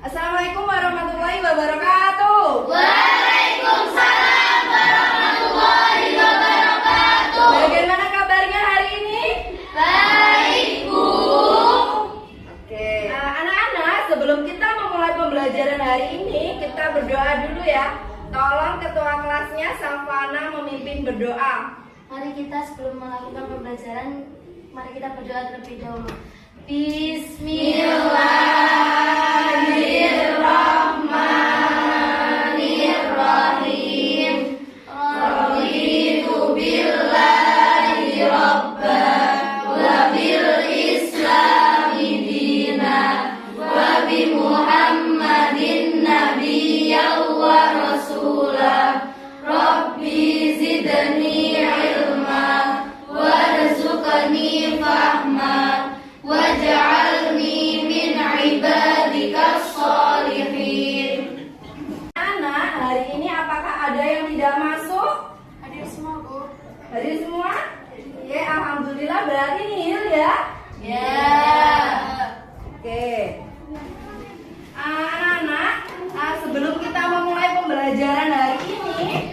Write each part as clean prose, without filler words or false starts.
Assalamualaikum warahmatullahi wabarakatuh. Waalaikumsalam warahmatullahi wabarakatuh. Bagaimana kabarnya hari ini? Baik, Bu. Oke. Anak-anak, sebelum kita memulai pembelajaran hari ini, kita berdoa dulu ya. Tolong ketua kelasnya Safana memimpin berdoa. Mari kita sebelum melakukan pembelajaran, mari kita berdoa terlebih dahulu. Bismillahirrahmanirrahim. Raditu billahi rabban wa bil islami dinan wa bi Muhammadin nabiyyan wa rasulah. Rabbi zidni ilma warzuqni fahma waj'alni min ibadikas sholihin. Anak, hari ini apakah ada yang tidak masuk? Hadir semua, Bu. Hadir semua? Oke, alhamdulillah berarti nihil ya. Ya. Oke. Anak-anak, sebelum kita memulai pembelajaran hari ini,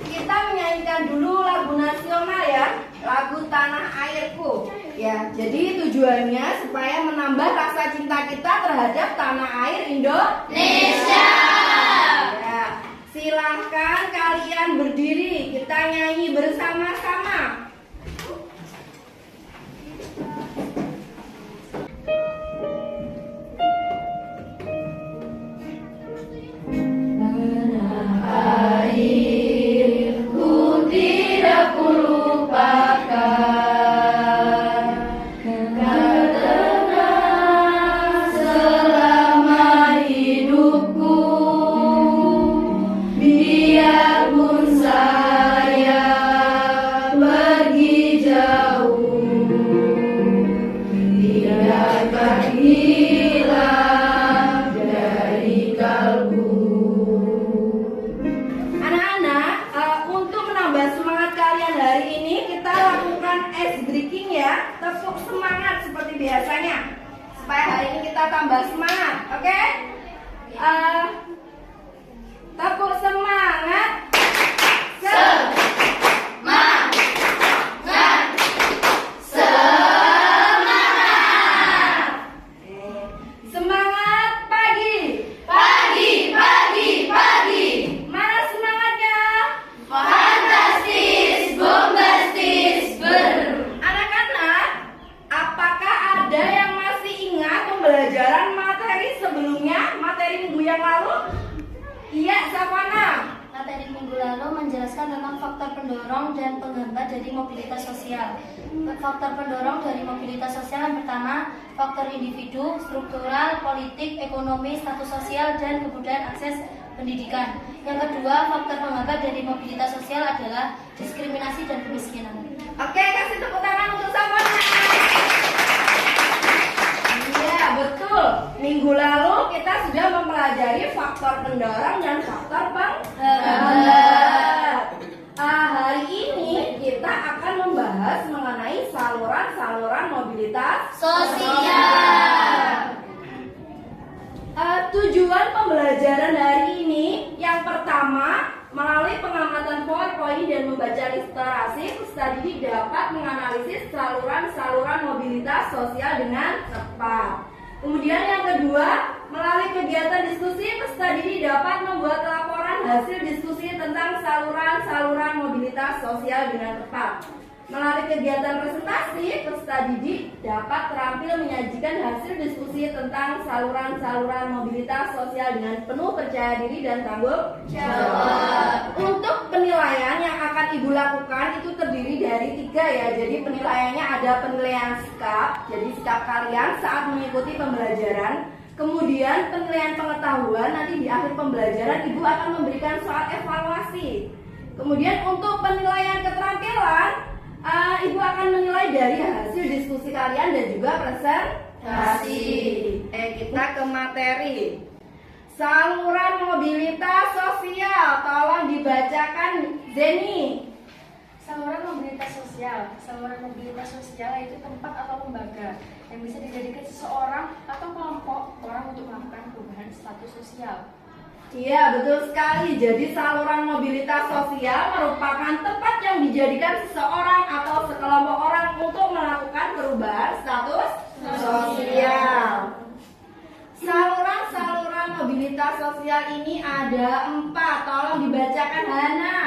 kita menyanyikan dulu lagu nasional ya, lagu Tanah Airku. Ya, jadi tujuannya supaya menambah rasa cinta kita terhadap tanah air Indonesia. Ya, silahkan kalian berdiri, kita nyanyi bersama-sama. Airku tidak kulupakan, karena selama hidupku, biarpun saya pergi jauh, tidak akan hilang dari kalbu. Anak-anak, untuk menambah semangat kalian hari ini, kita lakukan ice breaking ya. Tepuk semangat seperti biasanya, supaya hari ini kita tambah semangat, oke? Tepuk semangat. Semangat pagi. Pagi, pagi, pagi. Mana semangatnya? Fantastis, bombastis, Anak-anak, apakah ada yang masih ingat pembelajaran materi sebelumnya, materi minggu yang lalu? Iya, Safana. Materi minggu lalu menjelaskan tentang faktor pendorong dan penghambat dari mobilitas sosial. Faktor pendorong dari mobilitas sosial yang pertama, faktor individu, struktural, politik, ekonomi, status sosial, dan kemudian akses pendidikan. Yang kedua, faktor penghambat dari mobilitas sosial adalah diskriminasi dan kemiskinan. Oke, kasih tepuk tangan untuk Safana. Iya, betul. Minggu lalu kita sudah mempelajari faktor pendorong dan faktor penghambat. Hari ini kita akan membahas mengenai saluran-saluran mobilitas Sosial. Tujuan pembelajaran hari ini yang pertama, melalui pengamatan PowerPoint dan membaca literasi, peserta didik dapat menganalisis saluran-saluran mobilitas sosial dengan tepat. Kemudian yang kedua, melalui kegiatan diskusi, peserta didik dapat membuat laporan hasil diskusi tentang saluran-saluran mobilitas sosial dengan tepat. Melalui kegiatan presentasi, peserta didik dapat terampil menyajikan hasil diskusi tentang saluran-saluran mobilitas sosial dengan penuh percaya diri dan tanggung jawab. Untuk penilaian yang akan Ibu lakukan itu terdiri dari 3 ya. Jadi penilaiannya ada penilaian sikap, jadi sikap kalian saat mengikuti pembelajaran. Kemudian penilaian pengetahuan, nanti di akhir pembelajaran Ibu akan memberikan soal evaluasi. Kemudian untuk penilaian keterampilan, Ibu akan menilai dari hasil diskusi kalian dan juga presentasi. Kita ke materi. Saluran mobilitas sosial, tolong dibacakan Zeni. Saluran mobilitas sosial. Saluran mobilitas sosial yaitu tempat atau lembaga yang bisa dijadikan seseorang atau kelompok orang untuk melakukan perubahan status sosial. Iya, betul sekali. Jadi saluran mobilitas sosial merupakan tempat yang dijadikan seseorang atau sekelompok orang untuk melakukan perubahan status sosial. Saluran-saluran mobilitas sosial ini ada 4. Tolong dibacakan, Hana.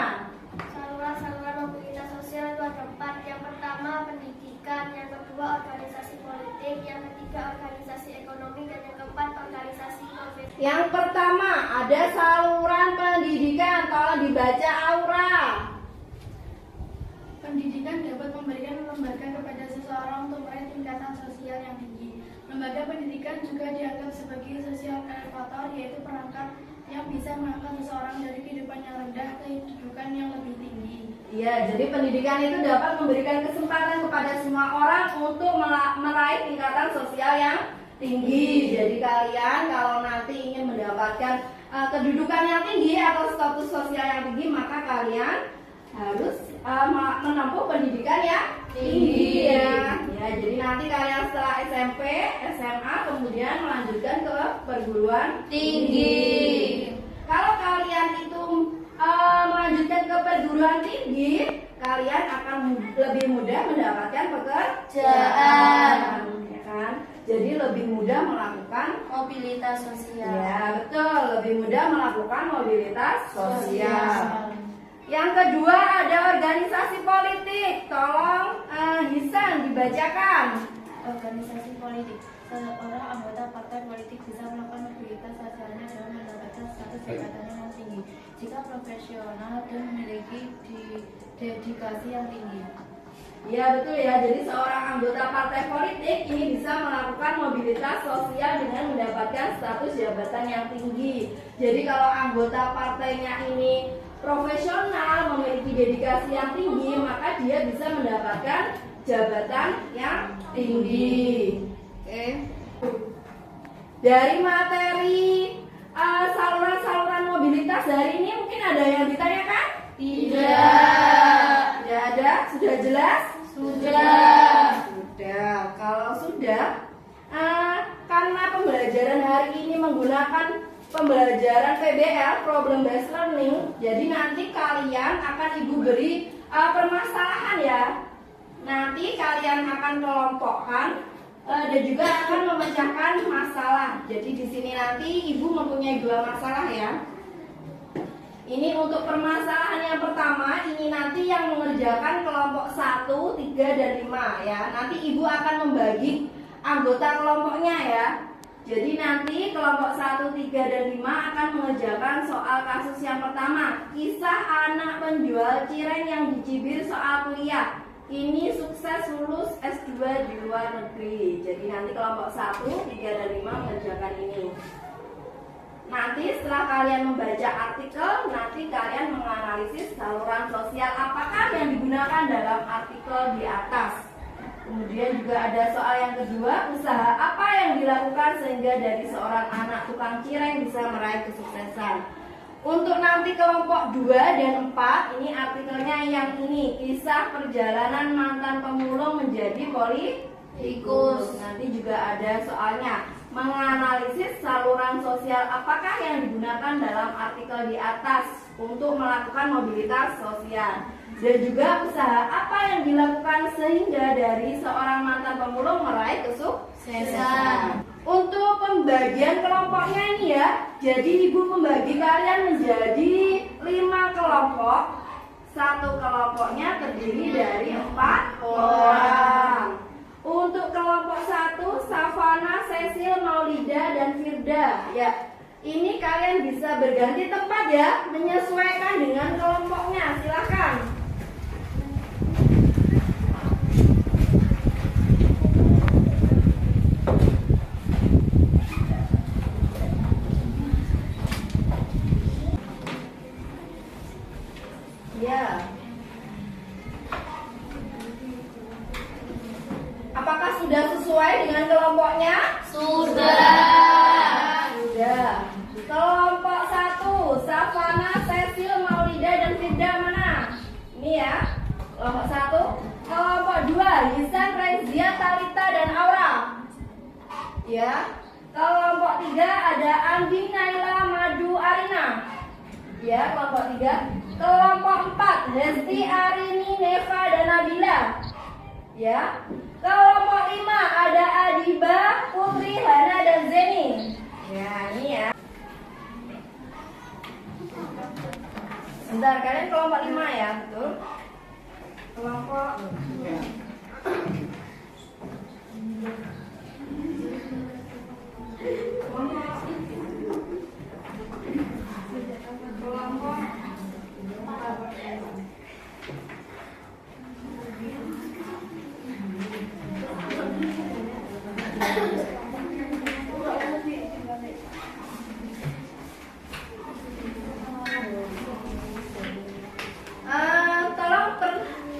Saluran-saluran mobilitas sosial itu ada 4. Yang pertama pendidikan, yang kedua organisasi politik, yang ketiga organisasi ekonomi, dan yang keempat organisasi profesi. Yang pertama ada saluran pendidikan. Tolong dibaca, Aura. Pendidikan dapat memberikan lembaga kepada seseorang untuk meraih tingkatan sosial yang tinggi. Lembaga pendidikan juga dianggap sebagai sosial elevator, yaitu perangkat yang bisa mengangkat seseorang dari kehidupan yang rendah ke kehidupan yang lebih tinggi. Iya, jadi pendidikan itu dapat memberikan kesempatan kepada semua orang untuk meraih tingkatan sosial yang tinggi. Jadi kalian kalau nanti ingin mendapatkan kedudukan yang tinggi atau status sosial yang tinggi, maka kalian harus menempuh pendidikan yang tinggi ya. Ya, jadi nanti kalian setelah SMP, SMA kemudian melanjutkan ke perguruan tinggi. Kalau kalian itu melanjutkan ke perguruan tinggi, kalian akan lebih mudah mendapatkan pekerjaan, ya kan? Jadi lebih mudah melakukan Mobilitas sosial. ya, betul, lebih mudah melakukan mobilitas sosial. Yang kedua ada organisasi politik. Tolong Hisan dibacakan. Organisasi politik. Seorang anggota partai politik bisa melakukan mobilitas sosialnya dengan mendapatkan status jabatan yang tinggi jika profesional dan memiliki dedikasi yang tinggi. Iya betul ya. Jadi seorang anggota partai politik ini bisa melakukan mobilitas sosial dengan mendapatkan status jabatan yang tinggi. Jadi kalau anggota partainya ini profesional, memiliki dedikasi yang tinggi, maka dia bisa mendapatkan jabatan yang tinggi. Oke. Dari materi saluran-saluran mobilitas hari ini mungkin ada yang ditanyakan? Tidak. Tidak ada? Sudah jelas? Sudah. Sudah. Kalau sudah, karena pembelajaran hari ini menggunakan pembelajaran PBL, Problem Based Learning, jadi nanti kalian akan Ibu beri permasalahan ya. Nanti kalian akan kelompokkan dan juga akan memecahkan masalah. Jadi di sini nanti Ibu mempunyai 2 masalah ya. Ini untuk permasalahan yang pertama, ini nanti yang mengerjakan kelompok 1, 3, dan 5 ya. Nanti Ibu akan membagi anggota kelompoknya ya. Jadi nanti kelompok 1, 3, dan 5 akan mengerjakan soal kasus yang pertama. Kisah anak penjual cireng yang dicibir soal kuliah. Ini sukses lulus S2 di luar negeri. Jadi nanti kelompok 1, 3, dan 5 mengerjakan ini. Nanti setelah kalian membaca artikel, nanti kalian menganalisis saluran sosial apakah yang digunakan dalam artikel di atas. Kemudian juga ada soal yang kedua, usaha apa yang dilakukan sehingga dari seorang anak tukang cireng bisa meraih kesuksesan. Untuk nanti kelompok 2 dan 4, ini artikelnya yang ini, kisah perjalanan mantan pemulung menjadi politikus. Nanti juga ada soalnya, menganalisis saluran sosial apakah yang digunakan dalam artikel di atas untuk melakukan mobilitas sosial. Dan juga usaha apa yang dilakukan sehingga dari seorang mantan pemulung meraih kesuksesan. Untuk pembagian kelompoknya ini ya, jadi Ibu membagi kalian menjadi 5 kelompok. Satu kelompoknya terdiri dari 4 orang. Untuk kelompok 1, Savana, Cecil, Maulida, dan Firda ya. Ini kalian bisa berganti tempat ya, menyesuaikan dengan kelompoknya. Silakan. Ya. Apakah sudah sesuai dengan kelompoknya? Sudah. Sudah. Kelompok 1, Savana, Cecil, Maulida, dan Firda mana? Ini ya. Kelompok 1. Kelompok 2, Hisan, Raizia, Talita, dan Aura. Ya. Kelompok 3 ada Andi, Naila, Madu, Arina. Ya, kelompok 3. Kelompok 4, Hesti, Arini, Neva, dan Nabila. Ya. Kelompok 5 ada Adiba, Putri, Hana, dan Zeni. Ya, ini ya. Bentar, kalian kelompok 5 ya, betul? Kelompok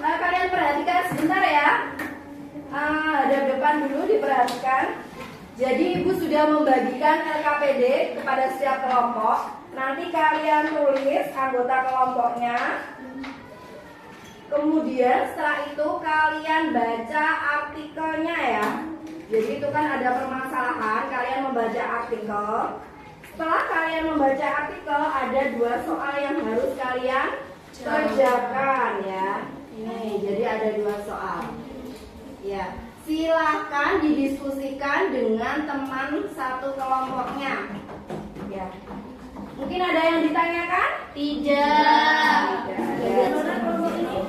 kalian perhatikan sebentar ya. Hadap depan dulu diperhatikan. Jadi ibu sudah membagikan LKPD kepada setiap kelompok. Nanti kalian tulis anggota kelompoknya. Kemudian setelah itu kalian baca artikelnya ya. Jadi itu kan ada permasalahan, kalian membaca artikel. Setelah kalian membaca artikel, ada 2 soal yang harus kalian kerjakan ya. Ini jadi ada 2 soal. Ya, silahkan didiskusikan dengan teman satu kelompoknya. Ya. Mungkin ada yang ditanyakan? Tidak. Bagaimana kelompok ini?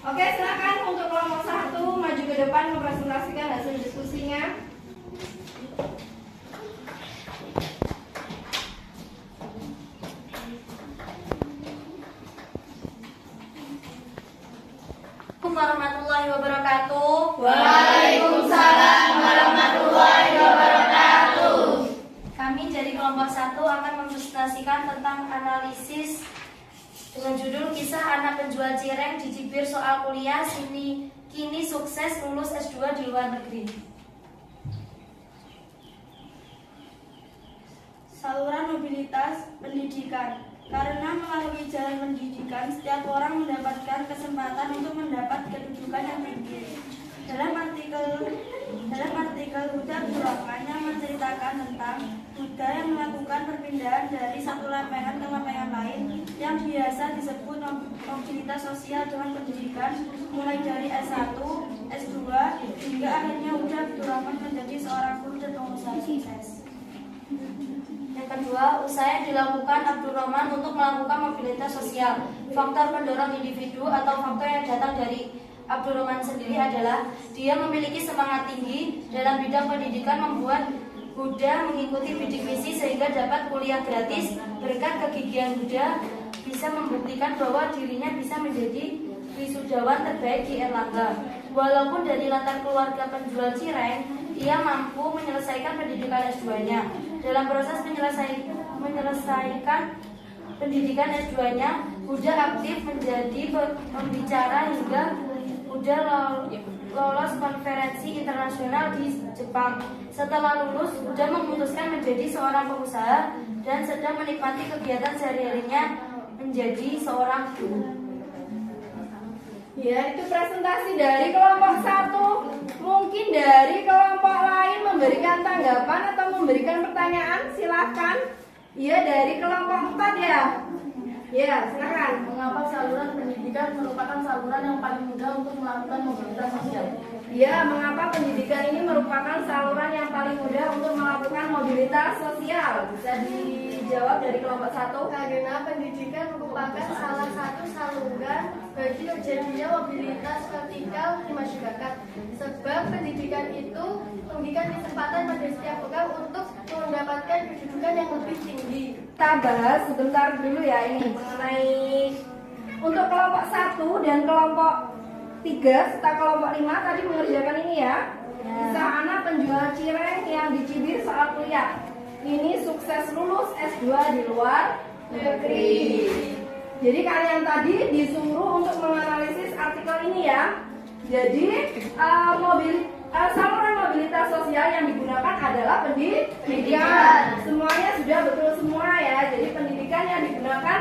Oke, silakan untuk kelompok 1 maju ke depan mempresentasikan hasil diskusinya. Assalamualaikum warahmatullahi wabarakatuh. Waalaikumsalam warahmatullahi wabarakatuh. Kami dari kelompok 1 akan mempresentasikan tentang analisis dengan judul Kisah Anak Penjual Cireng Dicibir Soal Kuliah Kini Sukses Lulus S2 di Luar Negeri. Saluran mobilitas pendidikan. Karena melalui jalan pendidikan, setiap orang mendapatkan kesempatan untuk mendapat kedudukan yang tinggi. Dalam artikel Huda Abdurrahman yang menceritakan tentang Huda yang melakukan perpindahan dari satu lempengan ke lempengan lain yang biasa disebut mobilitas sosial dengan pendidikan, mulai dari S1, S2, hingga akhirnya Huda Abdurrahman menjadi seorang guru dan pengusaha sukses. Yang kedua, usaha yang dilakukan Abdurrahman untuk melakukan mobilitas sosial. Faktor pendorong individu atau faktor yang datang dari Abdurrahman sendiri adalah dia memiliki semangat tinggi dalam bidang pendidikan, membuat Huda mengikuti bidik misi sehingga dapat kuliah gratis. Berkat kegigihan Huda bisa membuktikan bahwa dirinya bisa menjadi wisudawan terbaik di Erlangga. Walaupun dari latar keluarga penjual cireng, ia mampu menyelesaikan pendidikan S2-nya. Dalam proses menyelesaikan pendidikan S2-nya, Huda aktif menjadi pembicara hingga Huda lolos konferensi internasional di Jepang. Setelah lulus, Huda memutuskan menjadi seorang pengusaha dan sedang menikmati kegiatan sehari-harinya menjadi seorang guru. Ya, itu presentasi dari kelompok 1. Mungkin dari kelompok lain memberikan tanggapan atau memberikan pertanyaan, silakan. Iya, dari kelompok 4 ya. Ya, silakan. Mengapa saluran pendidikan merupakan saluran yang paling mudah untuk melakukan mobilitas sosial? Ya, mengapa pendidikan ini merupakan saluran yang paling mudah untuk melakukan mobilitas sosial? Bisa dijawab dari kelompok 1. Karena pendidikan merupakan salah satu saluran bagi terjadinya mobilitas vertikal di masyarakat. Sebab pendidikan itu memberikan kesempatan pada setiap orang untuk mendapatkan kedudukan yang lebih tinggi. Kita bahas sebentar dulu ya ini mengenai untuk kelompok 1 dan kelompok 3 serta kelompok 5 tadi mengerjakan ini ya. Kisah anak penjual cireng yang dicibir soal kuliah. Ini sukses lulus S2 di luar negeri. Jadi kalian tadi disuruh untuk menganalisis artikel ini ya. Jadi saluran mobilitas sosial yang digunakan adalah pendidikan. Semuanya sudah betul semua ya. Jadi pendidikan yang digunakan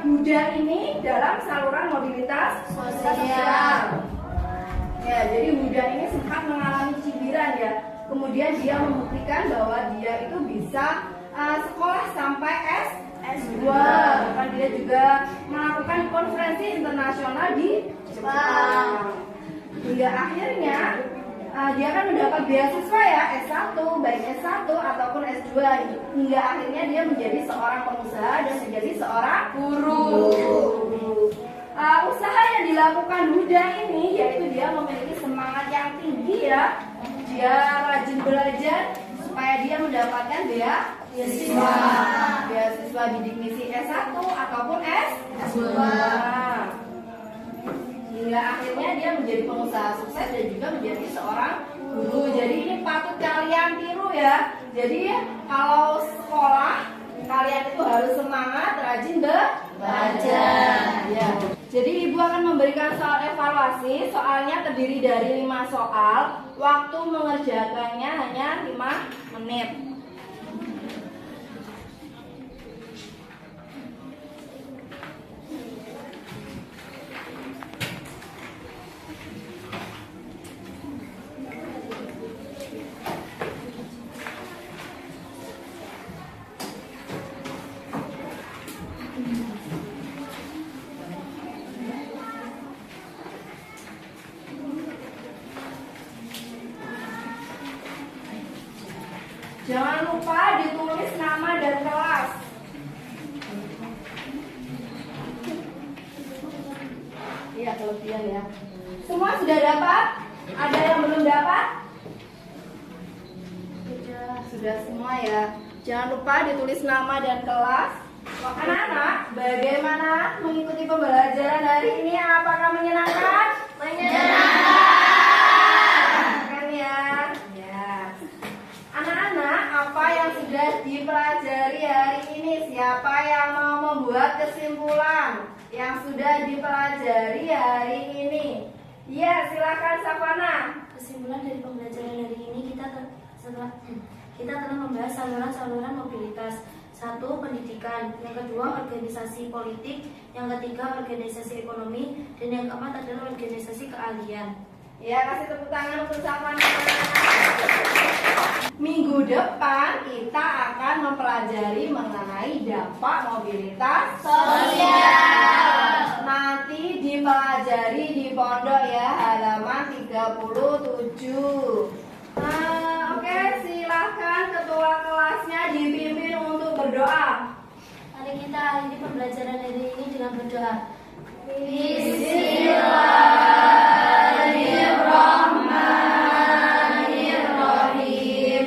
Huda ini dalam saluran mobilitas sosial. Ya, jadi Huda ini sempat mengalami cibiran ya. Kemudian dia membuktikan bahwa dia itu bisa sekolah sampai S2. Bahkan dia juga melakukan konferensi internasional di Jepang. Hingga akhirnya dia kan mendapat beasiswa ya, S1, baik S1 ataupun S2. Hingga akhirnya dia menjadi seorang pengusaha dan menjadi seorang guru. Usaha yang dilakukan Huda ini yaitu dia memiliki semangat yang tinggi ya. Dia rajin belajar supaya dia mendapatkan beasiswa bidik misi S1 ataupun S2. Hingga akhirnya dia menjadi pengusaha sukses dan juga menjadi seorang guru. Jadi ini patut kalian tiru ya. Jadi kalau sekolah kalian itu harus semangat, rajin belajar. Ya. Jadi ibu akan memberikan soal evaluasi. Soalnya terdiri dari 5 soal. Waktu mengerjakannya hanya 5 menit. Jangan lupa ditulis nama dan kelas. Iya, kelebihan ya. Semua sudah dapat? Ada yang belum dapat? Sudah semua ya. Jangan lupa ditulis nama dan kelas. Anak-anak, bagaimana mengikuti pembelajaran hari ini? Apakah menyenangkan? Menyenangkan ya. Anak-anak, apa yang sudah dipelajari hari ini? Siapa yang mau membuat kesimpulan yang sudah dipelajari hari ini? Ya, silakan Safana. Kesimpulan dari pembelajaran hari ini kita telah membahas saluran-saluran mobilitas. 1. Pendidikan, yang kedua organisasi politik, yang ketiga organisasi ekonomi, dan yang keempat adalah organisasi keahlian. Ya, kasih tepuk tangan untuk Safana. Minggu depan kita akan mempelajari mengenai dampak mobilitas sosial. Nanti dipelajari di pondok ya, halaman 37. Oke, silakan ketua kelasnya dipimpin untuk berdoa. Mari kita akhiri pembelajaran hari ini dengan berdoa. Bismillahirrahmanirrahim.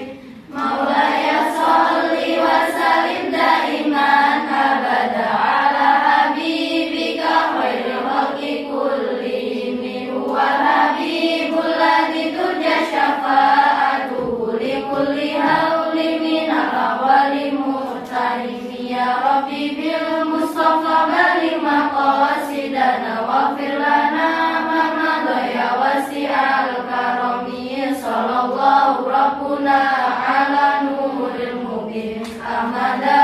Maulaya sholli wa sallim daiman abada ala habibika khairil khalqi kullihim wal habibul ladzi turja syafa'atuhu li kulli haulin minal awwali muhtarimi ya rabbi bil mustafa bali maqasidana waghfir lana ma madaya wasi'al karami sallallahu rabbuna ala nuril mubin ahmada